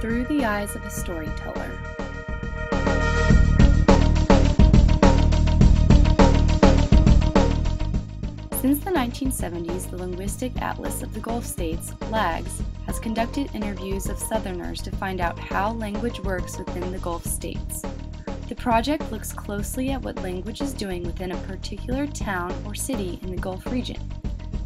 through the eyes of a storyteller. Since the 1970s, the Linguistic Atlas of the Gulf States, LAGS, has conducted interviews of Southerners to find out how language works within the Gulf States. The project looks closely at what language is doing within a particular town or city in the Gulf region.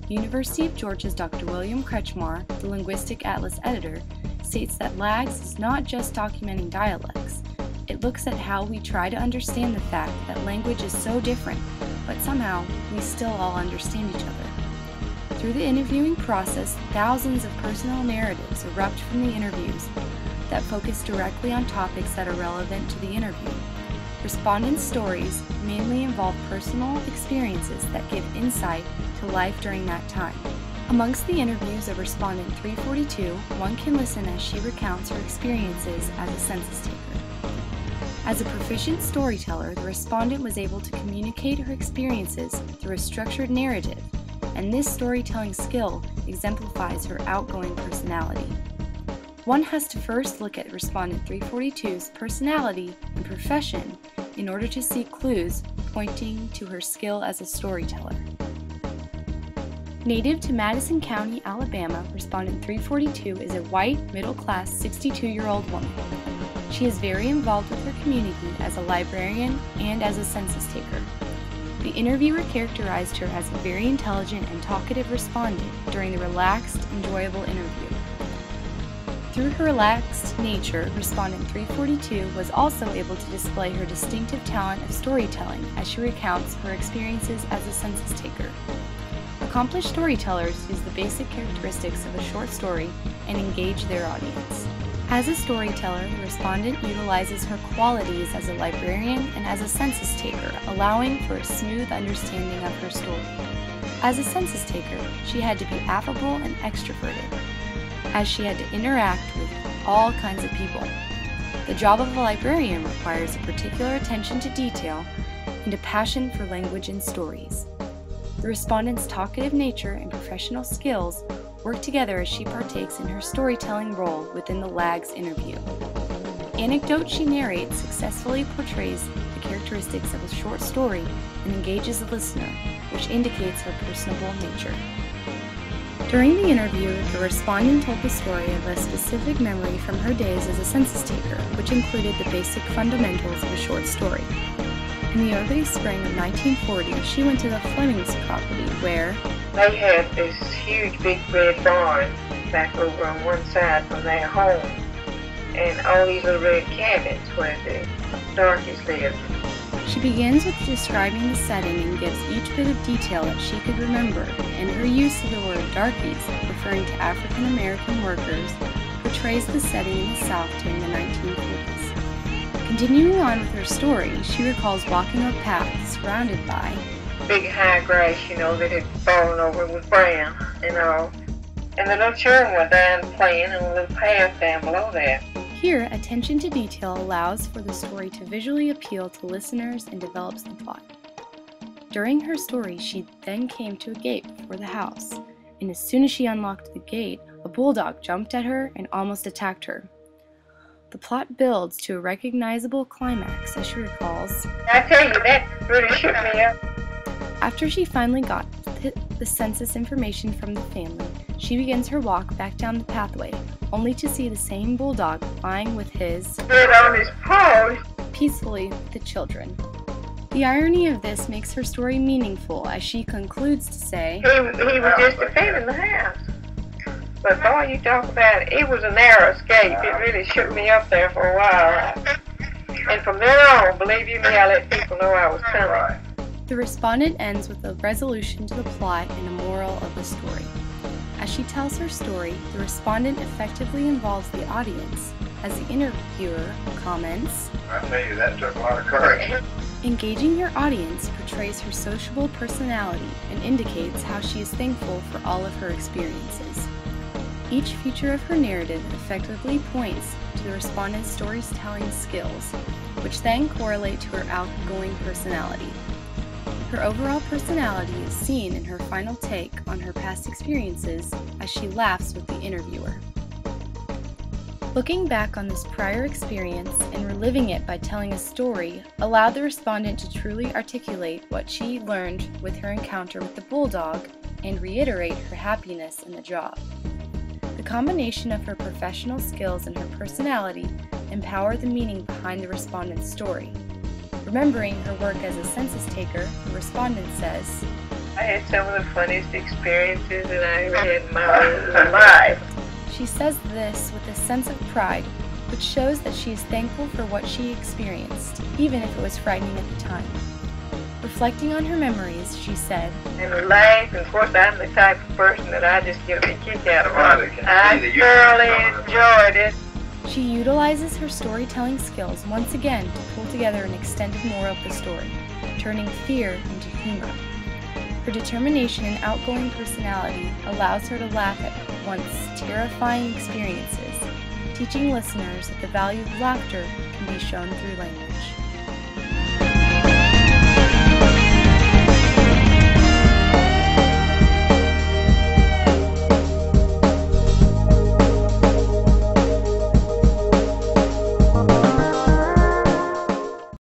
University of Georgia's Dr. William Kretschmar, the Linguistic Atlas editor, states that LAGS is not just documenting dialects. It looks at how we try to understand the fact that language is so different, but somehow we still all understand each other. Through the interviewing process, thousands of personal narratives erupt from the interviews that focus directly on topics that are relevant to the interview. Respondents' stories mainly involve personal experiences that give insight to life during that time. Amongst the interviews of Respondent 342, one can listen as she recounts her experiences as a census taker. As a proficient storyteller, the respondent was able to communicate her experiences through a structured narrative, and this storytelling skill exemplifies her outgoing personality. One has to first look at Respondent 342's personality and profession in order to see clues pointing to her skill as a storyteller. Native to Madison County, Alabama, Respondent 342 is a white, middle-class, 62-year-old woman. She is very involved with her community as a librarian and as a census taker. The interviewer characterized her as a very intelligent and talkative respondent during the relaxed, enjoyable interview. Through her relaxed nature, Respondent 342 was also able to display her distinctive talent of storytelling as she recounts her experiences as a census taker. Accomplished storytellers use the basic characteristics of a short story and engage their audience. As a storyteller, the respondent utilizes her qualities as a librarian and as a census taker, allowing for a smooth understanding of her story. As a census taker, she had to be affable and extroverted, as she had to interact with all kinds of people. The job of a librarian requires a particular attention to detail and a passion for language and stories. The respondent's talkative nature and professional skills work together as she partakes in her storytelling role within the LAGS interview. The anecdote she narrates successfully portrays the characteristics of a short story and engages the listener, which indicates her personable nature. During the interview, the respondent told the story of a specific memory from her days as a census taker, which included the basic fundamentals of a short story. In the early spring of 1940, she went to the Fleming's property where they had this huge big red barn back over on one side from their home, and all these little red cabins where the darkies lived. She begins with describing the setting and gives each bit of detail that she could remember, and her use of the word darkies, referring to African American workers, portrays the setting in the South during the 1940s. Continuing on with her story, she recalls walking a path surrounded by big high grass, that had fallen over and was brown and all. And the little children were down playing in a little path down below there. Here, attention to detail allows for the story to visually appeal to listeners and develops the plot. During her story, she then came to a gate before the house, and as soon as she unlocked the gate, a bulldog jumped at her and almost attacked her. The plot builds to a recognizable climax as she recalls, I tell you, that really shook me up. After she finally got the census information from the family, she begins her walk back down the pathway, only to see the same bulldog lying with his head on his paws peacefully with the children. The irony of this makes her story meaningful as she concludes to say, He was just defending the house. But boy, you talk about it was a narrow escape. It really shook me up there for a while. And from then on, believe you me, I let people know I was coming. The respondent ends with a resolution to the plot and a moral of the story. As she tells her story, the respondent effectively involves the audience, as the interviewer comments, I tell you, that took a lot of courage. Engaging her audience portrays her sociable personality and indicates how she is thankful for all of her experiences. Each feature of her narrative effectively points to the respondent's storytelling skills, which then correlate to her outgoing personality. Her overall personality is seen in her final take on her past experiences as she laughs with the interviewer. Looking back on this prior experience and reliving it by telling a story allowed the respondent to truly articulate what she learned with her encounter with the bulldog and reiterate her happiness in the job. The combination of her professional skills and her personality empowered the meaning behind the respondent's story. Remembering her work as a census taker, the respondent says, I had some of the funniest experiences that I ever had in my life. She says this with a sense of pride, which shows that she is thankful for what she experienced, even if it was frightening at the time. Reflecting on her memories, she said, And life, and of course I'm the type of person that I just get a kick out of it. I thoroughly enjoyed it. She utilizes her storytelling skills once again to pull together an extended moral of the story, turning fear into humor. Her determination and outgoing personality allows her to laugh at once terrifying experiences, teaching listeners that the value of laughter can be shown through language.